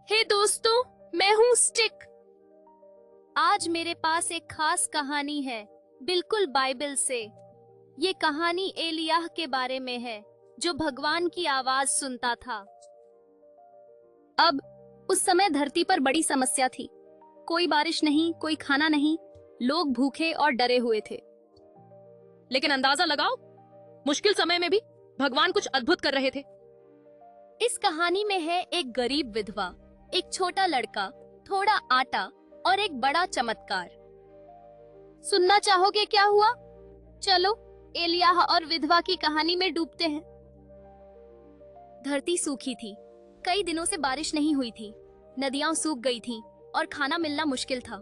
हे दोस्तों, मैं हूँ स्टिक। आज मेरे पास एक खास कहानी है, बिल्कुल बाइबल से। ये कहानी एलियाह के बारे में है, जो भगवान की आवाज सुनता था। अब उस समय धरती पर बड़ी समस्या थी। कोई बारिश नहीं, कोई खाना नहीं, लोग भूखे और डरे हुए थे। लेकिन अंदाजा लगाओ, मुश्किल समय में भी भगवान कुछ अद्भुत कर रहे थे। इस कहानी में है एक गरीब विधवा, एक छोटा लड़का, थोड़ा आटा और एक बड़ा चमत्कार। सुनना चाहोगे क्या हुआ? चलो एलियाह और विधवा की कहानी में डूबते हैं। धरती सूखी थी, कई दिनों से बारिश नहीं हुई थी, नदियां सूख गई थीं और खाना मिलना मुश्किल था।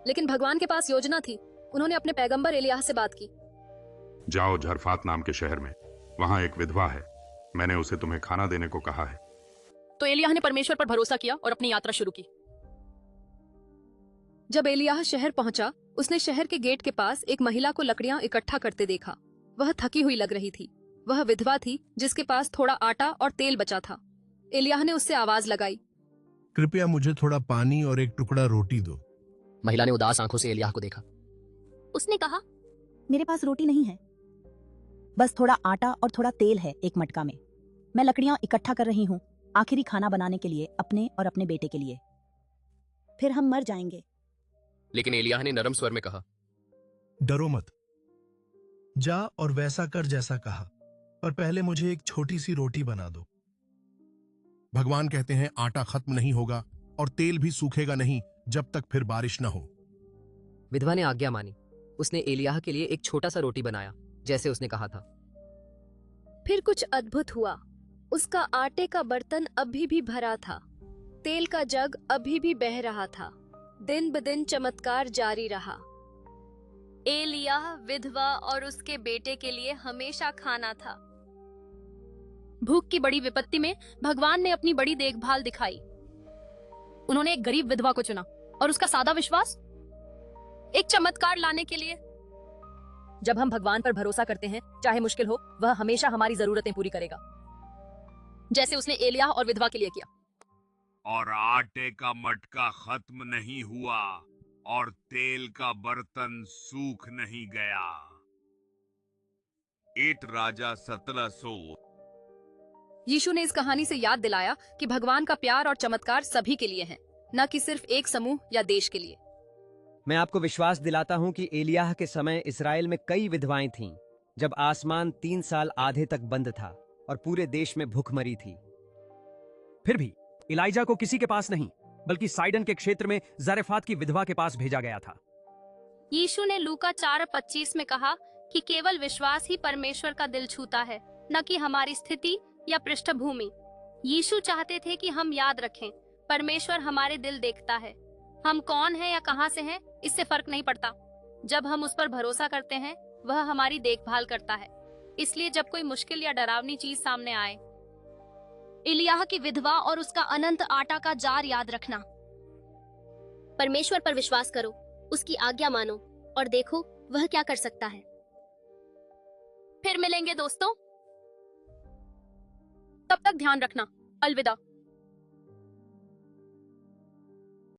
लेकिन भगवान के पास योजना थी। उन्होंने अपने पैगंबर एलियाह से बात की। जाओ झरफात नाम के शहर में, वहां एक विधवा है, मैंने उसे तुम्हें खाना देने को कहा है। तो एलियाह ने परमेश्वर पर भरोसा किया और अपनी यात्रा शुरू की। जब एलियाह शहर पहुंचा, उसने शहर के गेट के पास एक महिला को लकड़ियां इकट्ठा करते देखा। वह थकी हुई लग रही थी। वह विधवा थी जिसके पास थोड़ा आटा और तेल बचा था। एलियाह ने उससे आवाज लगाई, कृपया मुझे थोड़ा पानी और एक टुकड़ा रोटी दो। महिला ने उदास आंखों से एलियाह को देखा। उसने कहा, मेरे पास रोटी नहीं है, बस थोड़ा आटा और थोड़ा तेल है एक मटका में। मैं लकड़ियां इकट्ठा कर रही हूँ, आखिरी खाना बनाने के लिए, अपने और अपने बेटे के लिए। फिर हम मर जाएंगे। लेकिन एलियाह ने नरम स्वर में कहा, डरो मत, जा और वैसा कर जैसा कहा, पर पहले मुझे एक छोटी सी रोटी बना दो। भगवान कहते हैं आटा खत्म नहीं होगा और तेल भी सूखेगा नहीं जब तक फिर बारिश न हो। विधवा ने आज्ञा मानी। उसने एलियाह के लिए एक छोटा सा रोटी बनाया, जैसे उसने कहा था। फिर कुछ अद्भुत हुआ। उसका आटे का बर्तन अभी भी भरा था, तेल का जग अभी भी बह रहा था। दिन ब दिन चमत्कार जारी रहा। एलियाह, विधवा और उसके बेटे के लिए हमेशा खाना था। भूख की बड़ी विपत्ति में भगवान ने अपनी बड़ी देखभाल दिखाई। उन्होंने एक गरीब विधवा को चुना और उसका सादा विश्वास एक चमत्कार लाने के लिए। जब हम भगवान पर भरोसा करते हैं, चाहे मुश्किल हो, वह हमेशा हमारी जरूरतें पूरी करेगा, जैसे उसने एलियाह और विधवा के लिए किया। और आटे का मटका खत्म नहीं हुआ और तेल का बर्तन सूख नहीं गया। ईट राजा 1700। यीशु ने इस कहानी से याद दिलाया कि भगवान का प्यार और चमत्कार सभी के लिए है, न कि सिर्फ एक समूह या देश के लिए। मैं आपको विश्वास दिलाता हूं कि एलियाह के समय इस्राएल में कई विधवाएं थीं, जब आसमान 3 साल आधे तक बंद था और पूरे देश में भूखमरी थी। फिर भी इलाइजा को किसी के पास नहीं, बल्कि साइडन के क्षेत्र में जरेफात की विधवा के पास भेजा गया था। यीशु ने लूका 4:25 में कहा कि केवल विश्वास ही परमेश्वर का दिल छूता है, न कि हमारी स्थिति या पृष्ठभूमि। यीशु चाहते थे कि हम याद रखें, परमेश्वर हमारे दिल देखता है। हम कौन हैं या कहां से हैं, इससे फर्क नहीं पड़ता। जब हम उस पर भरोसा करते हैं, वह हमारी देखभाल करता है। इसलिए जब कोई मुश्किल या डरावनी चीज सामने आए, एलियाह की विधवा और उसका अनंत आटा का जार याद रखना। परमेश्वर पर विश्वास करो, उसकी आज्ञा मानो और देखो वह क्या कर सकता है। फिर मिलेंगे दोस्तों। तब तक ध्यान रखना। अलविदा।